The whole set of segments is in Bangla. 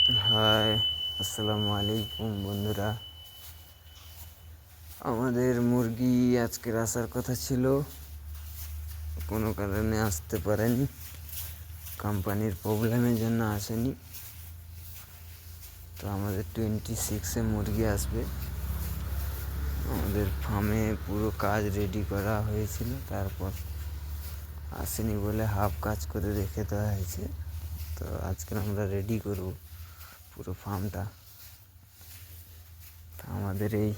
হাই, আসসালামু আলাইকুম বন্ধুরা। আমাদের মুরগি আজকের আসার কথা ছিল, কোনো কারণে আসতে পারেনি। কোম্পানির প্রবলেমের জন্য আসেনি। তো আমাদের 26-এ মুরগি আসবে। আমাদের ফার্মে পুরো কাজ রেডি করা হয়েছিল, তারপর আসেনি বলে হাফ কাজ করে রেখে দেওয়া হয়েছে। তো আজকে আমরা রেডি করব পুরো ফার্মটা। তো আমাদের এই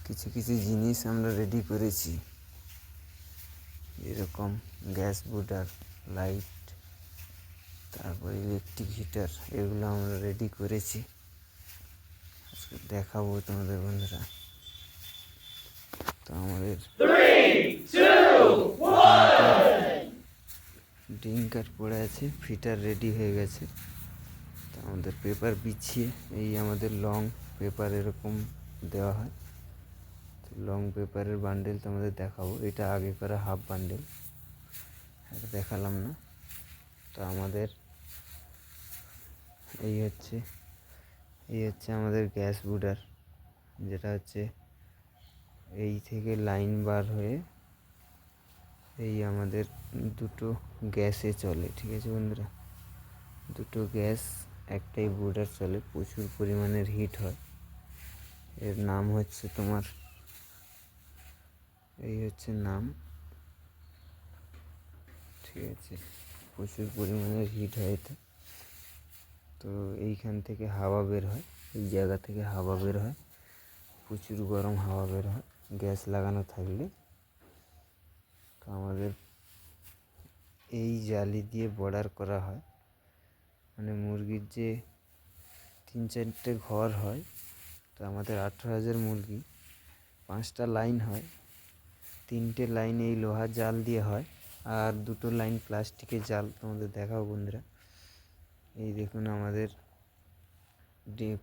কিছু কিছু জিনিস আমরা রেডি করেছি, যেরকম গ্যাস বুটার, লাইট, তারপর ইলেকট্রিক হিটার, এগুলো আমরা রেডি করেছি। আজকে দেখাবো তোমাদের বন্ধুরা। তো আমাদের ড্রিঙ্কার পড়ে আছে, ফিটার রেডি হয়ে গেছে। তো আমাদের পেপার বিছিয়ে, এই আমাদের লং পেপার এরকম দেওয়া হয়। তো লং পেপারের বান্ডেল তোমাদের দেখাবো। এটা আগে করা হাফ বান্ডেল, এটা দেখালাম না। তো আমাদের এই হচ্ছে আমাদের গ্যাস বুডার, যেটা হচ্ছে এই থেকে লাইন বার হয়ে এই আমাদের দুটো গ্যাসে চলে। ঠিক আছে বন্ধুরা, দুটো গ্যাস একটাই বুডার চলে, প্রচুর পরিমাণের হিট হয়। এর নাম হচ্ছে তোমার, এই হচ্ছে নাম। ঠিক আছে, প্রচুর পরিমাণের হিট হয় এতে। তো এইখান থেকে হাওয়া বের হয়, এই জায়গা থেকে হাওয়া বের হয়, প্রচুর গরম হাওয়া বের হয় গ্যাস লাগানো থাকলে। তো আমাদের এই জালি দিয়ে বর্ডার করা হয়, মানে মুরগির যে 3-4টে ঘর হয়। তো আমাদের 18,000 মুরগি, 5টা লাইন হয়। 3টে লাইন এই লোহার জাল দিয়ে হয়, আর 2টো লাইন প্লাস্টিকের জাল। তোমাদের দেখাও বন্ধুরা। এই দেখুন আমাদের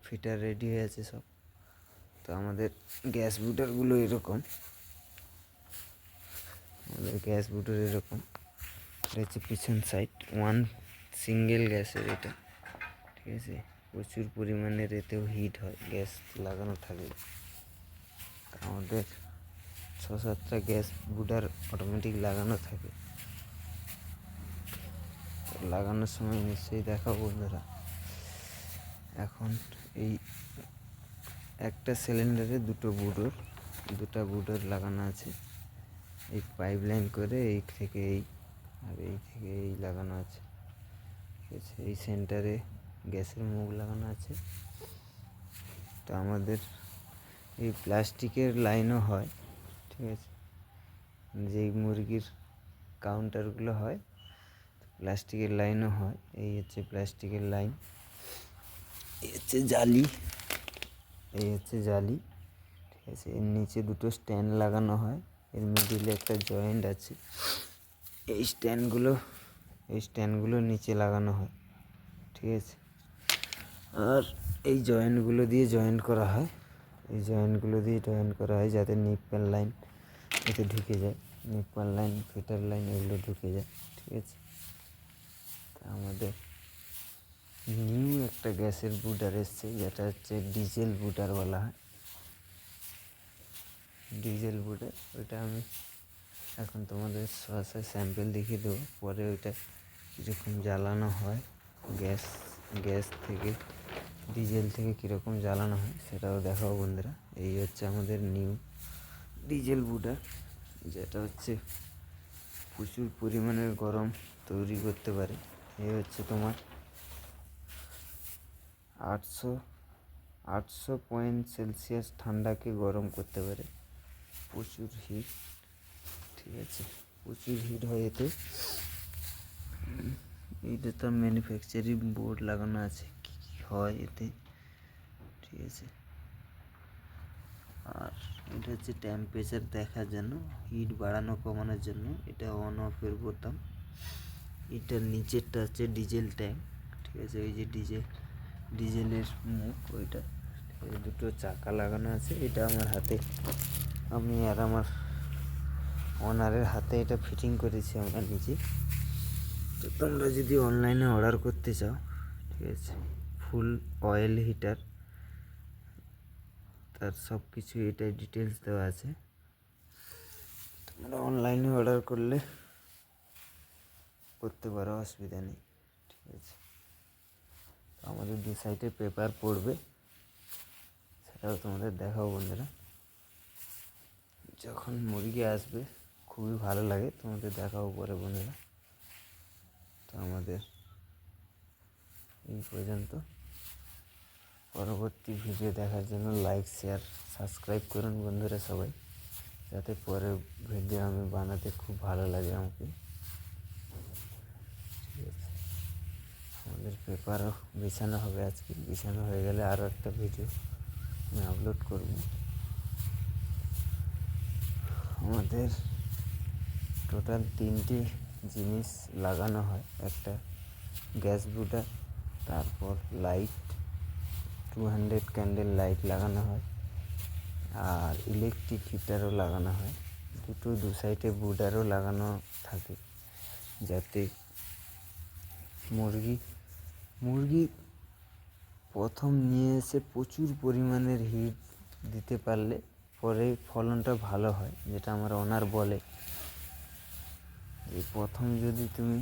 ফিটার রেডি হয়ে আছে সব। তো আমাদের গ্যাস বুটারগুলো এরকম, আমাদের গ্যাস বুটার এরকম। এটা হচ্ছে পিছন সাইড, ওয়ান সিঙ্গেল গ্যাসের এটা। ঠিক আছে, প্রচুর পরিমাণের এতেও হিট হয় গ্যাস লাগানো থাকলে। আমাদের 6-7টা গ্যাস বুটার অটোমেটিক লাগানো থাকে। লাগানোর সময় নিশ্চয়ই দেখাবো বন্ধুরা। এখন এই একটা সিলিন্ডারে দুটা বুডোর লাগানো আছে। এই পাইপ লাইন করে এই থেকে এই, আর এই থেকে এই লাগানো আছে। ঠিক আছে, এই সেন্টারে গ্যাসের মুখ লাগানো আছে। তো আমাদের এই প্লাস্টিকের লাইনও হয়। ঠিক আছে, যেই মুরগির কাউন্টারগুলো হয়, প্লাস্টিকের লাইনও হয়। এই হচ্ছে প্লাস্টিকের লাইন, এই হচ্ছে জালি, এই হচ্ছে জালি। ঠিক আছে, এর নিচে দুটো স্ট্যান্ড লাগানো হয়, এর মিডিলে একটা জয়েন্ট আছে। এই স্ট্যান্ডগুলো নিচে লাগানো হয়। ঠিক আছে, আর এই জয়েন্টগুলো দিয়ে জয়েন্ট করা হয়, যাতে নিপ্পল লাইন এতে ঢুকে যায়, নিপ্পল লাইন, ফিটার লাইন এগুলো ঢুকে যায়। ঠিক আছে, তা আমাদের নিউ একটা গ্যাসের বুটার এসছে, যেটা হচ্ছে ডিজেল বুটার বলা হয়। ডিজেল বুটার, ওইটা আমি এখন তোমাদের সরাসরি স্যাম্পেল দেখিয়ে দেবো। পরে ওইটা কীরকম জ্বালানো হয়, গ্যাস থেকে, ডিজেল থেকে কীরকম জ্বালানো হয় সেটাও দেখাবো বন্ধুরা। এই হচ্ছে আমাদের নিউ ডিজেল বুটার, যেটা হচ্ছে প্রচুর পরিমাণের গরম তৈরি করতে পারে। এই হচ্ছে তোমার 800 ঠান্ডাকে গরম করতে পারে, প্রচুর হিট। ঠিক আছে, প্রচুর হিট হয় এতে। এইটা তো ম্যানুফ্যাকচারিং বোর্ড লাগানো আছে, কী কী হয় এতে। ঠিক আছে, আর এটা হচ্ছে টেম্পারেচার দেখার জন্য, হিট বাড়ানো কমানোর জন্য এটা অন অফের বোতাম। এটার নিচেরটা হচ্ছে ডিজেল ট্যাঙ্ক। ঠিক আছে, এই যে ডিজেলের মুখ ওইটা, দুটো চাকা লাগানো আছে। এটা আমার হাতে, আমি আর আমার ওনারের হাতে এটা ফিটিং করেছি আমরা নিজে। তো তোমরা যদি অনলাইনে অর্ডার করতে চাও, ঠিক আছে, ফুল অয়েল হিটার, তার সব কিছু এটাই ডিটেলস দেওয়া আছে। তোমরা অনলাইনে অর্ডার করতে পারো, অসুবিধা নেই। ঠিক আছে, আমাদের দু সাইডে পেপার পড়বে, সেটাও তোমাদের দেখাবো বন্ধুরা। যখন মুরগি আসবে খুবই ভালো লাগে, তোমাদের দেখাবো পরে বন্ধুরা। তো আমাদের এই পর্যন্ত। পরবর্তী ভিডিও দেখার জন্য লাইক, শেয়ার, সাবস্ক্রাইব করুন বন্ধুরা সবাই, যাতে পরের ভিডিও আমি বানাতে খুব ভালো লাগে আমাকে। ঠিক আছে, আমাদের পেপারও বিছানো হবে আজকে, বিছানো হয়ে গেলে আরও একটা ভিডিও আমি আপলোড করব। আমাদের টোটাল 3টি জিনিস লাগানো হয়, একটা গ্যাস বুডার, তারপর লাইট 200 ক্যান্ডেল লাইট লাগানো হয়, আর ইলেকট্রিক হিটারও লাগানো হয়। দু সাইডে বুডারও লাগানো থাকে, যাতে মুরগি প্রথম নিয়ে এসে প্রচুর পরিমাণের হিট দিতে পারলে পরে ফলনটা ভালো হয়, যেটা আমার ওনার বলে। এই প্রথম যদি তুমি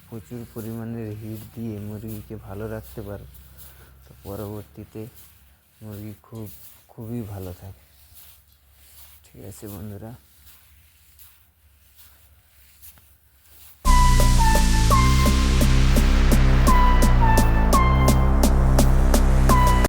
প্রচুর পরিমাণের হিট দিয়ে মুরগিকে ভালো রাখতে পারো, তো পরবর্তীতে মুরগি খুবই ভালো থাকে। ঠিক আছে বন্ধুরা।